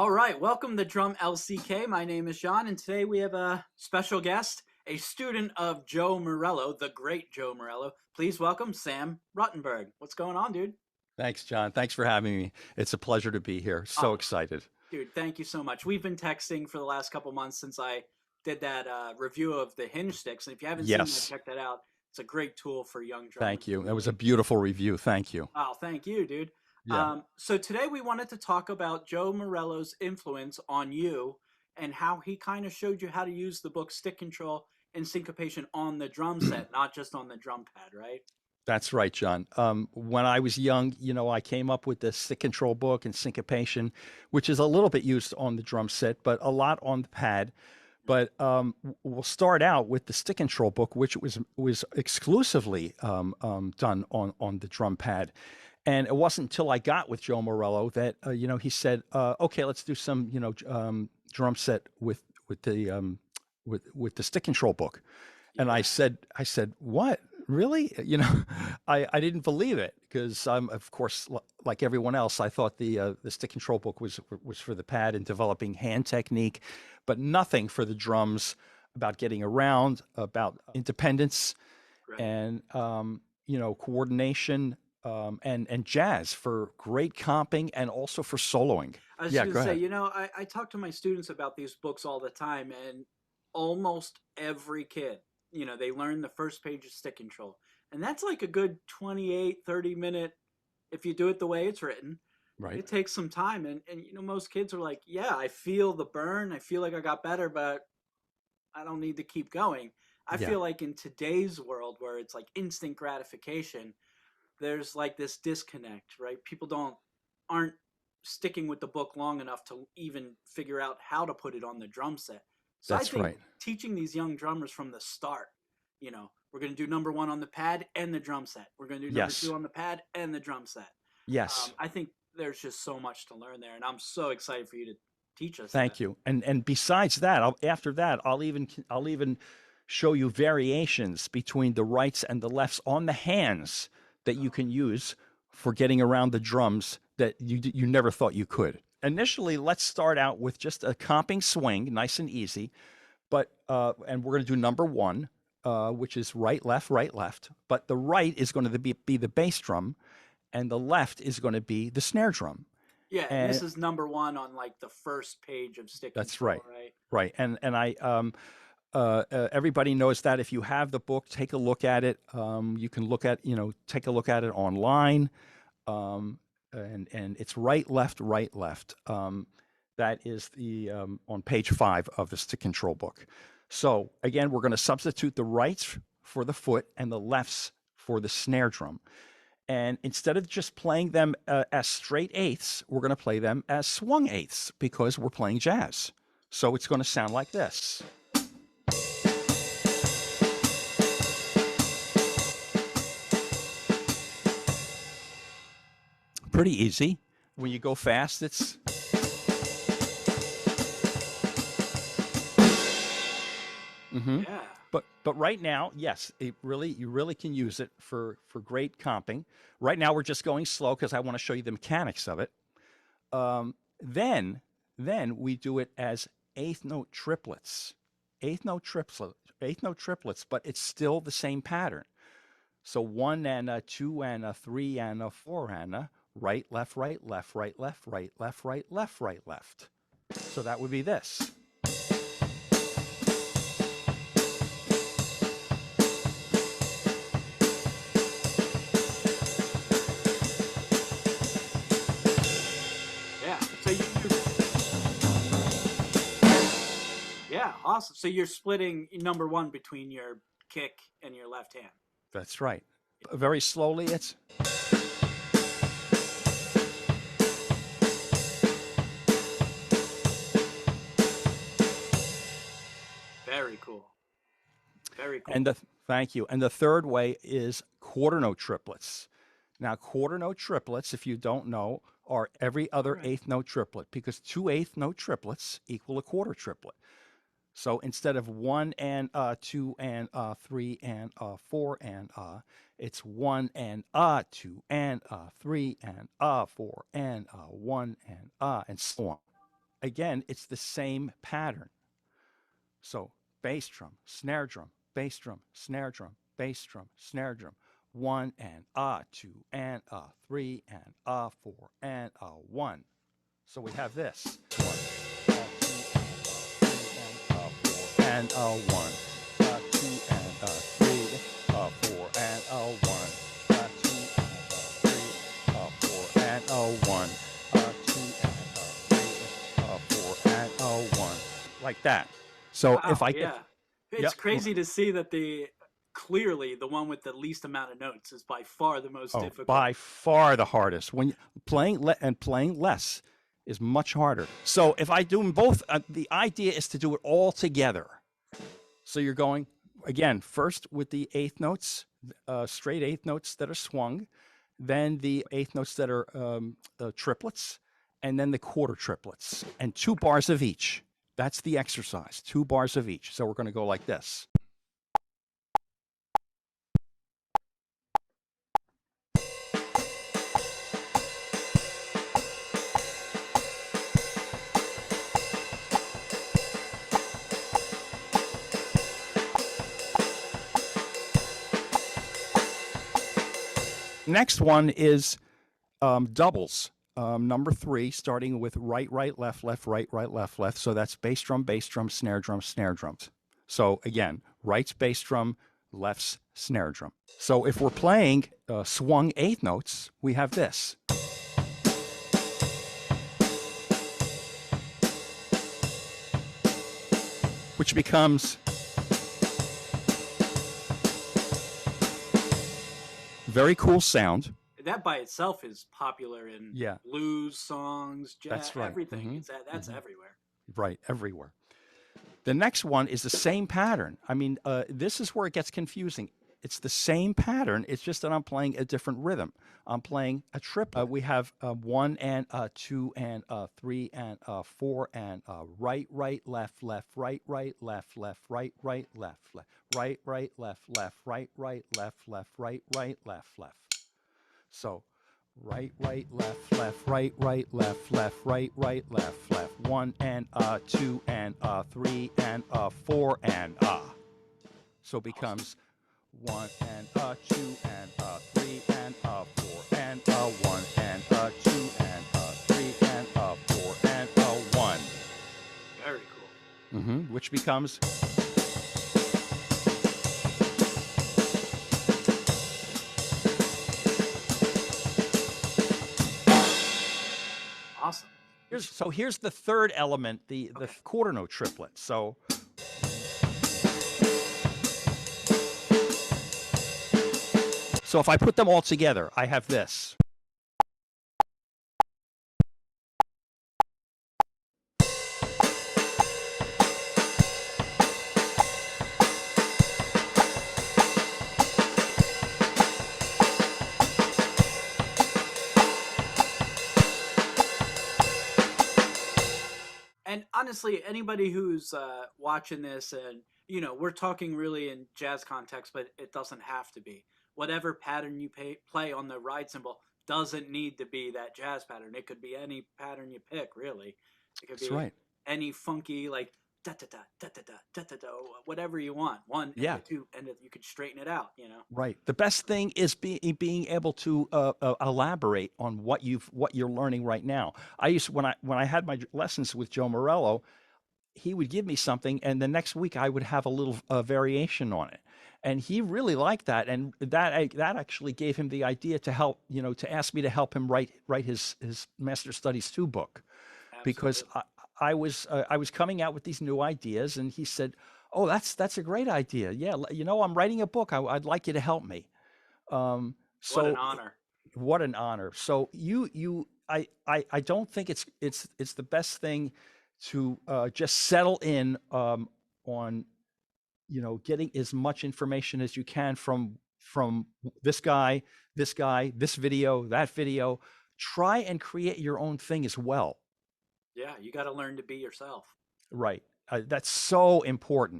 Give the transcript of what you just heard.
All right, welcome to Drum LCK. My name is John, and today we have a special guest, a student of Joe Morello, the great Joe Morello. Please welcome Sam Ruttenberg. What's going on, dude? Thanks, John. Thanks for having me. It's a pleasure to be here. So Oh, excited. dude, thank you so much. We've been texting for the last couple months since I did that review of the hinge sticks, and if you haven't seen that, Yes. check that out. It's a great tool for young drummers Thank you. to That was a really. beautiful review. Thank you. Oh, thank you, dude. Yeah. So today we wanted to talk about Joe Morello's influence on you and how he kind of showed you how to use the book Stick Control and Syncopation on the drum set, not just on the drum pad, right? That's right, John. When I was young, I came up with the stick control book and syncopation, which is a little bit used on the drum set, but a lot on the pad. But we'll start out with the stick control book, which was exclusively done on the drum pad. And it wasn't until I got with Joe Morello that he said, "Okay, let's do some drum set with the stick control book." And Yeah. I said, "What? Really?" I didn't believe it because of course, like everyone else, I thought the stick control book was for the pad and developing hand technique, but nothing for the drums about getting around, about independence, Right. and coordination, and jazz for great comping and also for soloing. I was Yeah, going to go say, ahead. I talk to my students about these books all the time, and almost every kid, they learn the first page of Stick Control. And that's like a good 28, 30 minute, if you do it the way it's written. Right. It takes some time. And most kids are like, yeah, I feel the burn. I feel like I got better, but I don't need to keep going. I Yeah. feel like in today's world where it's like instant gratification, there's like this disconnect, right? People aren't sticking with the book long enough to even figure out how to put it on the drum set. So I That's think right. teaching these young drummers from the start, we're going to do number one on the pad and the drum set. We're going to do number two Yes. on the pad and the drum set. Yes. I think there's just so much to learn there, and I'm so excited for you to teach us that. Thank you. And besides that, after that, I'll even show you variations between the rights and the lefts on the hands that you Oh, can use for getting around the drums that you never thought you could. Initially, let's start out with just a comping swing, nice and easy. But and we're going to do number one, which is right, left, right, left. But the right is going to be the bass drum, and the left is going to be the snare drum. yeah, and this And is number one on like the first page of Stick that's Control, right. right? Right. And I everybody knows that if you have the book, take a look at it. You can take a look at it online. And it's right, left, right, left. That is the on page 5 of the stick control book. So again, we're going to substitute the rights for the foot and the lefts for the snare drum. And instead of just playing them as straight eighths, we're going to play them as swung eighths because we're playing jazz. So it's going to sound like this. Pretty easy. When you go fast, it's hmm. Yeah. But right now, yes, you really can use it for great comping. Right now, we're just going slow because I want to show you the mechanics of it. Um, then then we do it as eighth note triplets, eighth note triplets, eighth note triplets, but it's still the same pattern. So one and a two and a three and a four and a right, left, right, left, right, left, right, left, right, left, right, left. So that would be this. Yeah. Yeah, awesome. So you're splitting number one between your kick and your left hand. That's right. Very slowly, it's Very cool. Very and cool. the thank you. And the third way is quarter note triplets. Now, quarter note triplets, if you don't know, are every All other right. eighth note triplet because two eighth note triplets equal a quarter triplet. So instead of one and two and three and four and it's one and two and three and four and one and so on. again, it's the same pattern. So bass drum, snare drum, bass drum, snare drum, bass drum, snare drum. 1 and a, 2 and a, 3 and a, 4 and a, 1. So we have this. 1, a, 2 and a, 3 and a, 4 and a, 1. A, 2 and a, 3, a, 4 and a, 1. A, 2 and a, 3, a, 4 and a, 1. A, 2 and a, 3, a, 4 and a, 1. Like that. So Wow, yeah. It's yep. crazy to see that clearly the one with the least amount of notes is by far the most Oh, difficult. by far the hardest. When playing less is much harder. So if I do them both, the idea is to do it all together. So you're going again first with the eighth notes, straight eighth notes that are swung, then the eighth notes that are triplets, and then the quarter triplets, and 2 bars of each. That's the exercise, 2 bars of each. So we're going to go like this. Next one is doubles. Number 3, starting with right, right, left, left, right, right, left, left. So that's bass drum, snare drum, snare drums. So again, right's bass drum, left's snare drum. So if we're playing swung eighth notes, we have this. Which becomes very cool sound. That by itself is popular in blues songs, jazz, that's right. everything. That's everywhere. Right, everywhere. The next one is the same pattern. I mean, this is where it gets confusing. It's the same pattern. It's just that I'm playing a different rhythm. I'm playing a triplet. We have 1 and 2 and 3 and 4 and right, right, left, left, right, right, left, left, right, right, left, left, right, right, left, left, right, right, left, left, right, right, left, left. So right, right, left, left, right, right, left, left, right, right, left, left. 1 and 2 and 3 and 4 and So it becomes 1 and 2 and 3 and 4 and 1 and 2 and 3 and 4 and 1. Very cool. Which becomes awesome. Here's the third element, the quarter note triplet. So if I put them all together, I have this. And honestly, anybody who's watching this, and we're talking really in jazz context, but it doesn't have to be. Whatever pattern you play on the ride cymbal doesn't need to be that jazz pattern. It could be any pattern you pick, really. It could be any funky, like da da da da da da da da, whatever you want. 1 and 2, and you could straighten it out. Right. The best thing is being able to elaborate on what you're learning right now. I used when I had my lessons with Joe Morello, he would give me something, and the next week I would have a little variation on it, and he really liked that, and that actually gave him the idea to help to ask me to help him write his Master Studies 2 book. Absolutely. Because I was coming out with these new ideas, and he said, "Oh, that's a great idea. Yeah, I'm writing a book. I'd like you to help me." So what an honor! What an honor! So I don't think it's the best thing to just settle in on getting as much information as you can from this guy, this video, that video. Try and create your own thing as well. Yeah, you got to learn to be yourself. Right. That's so important.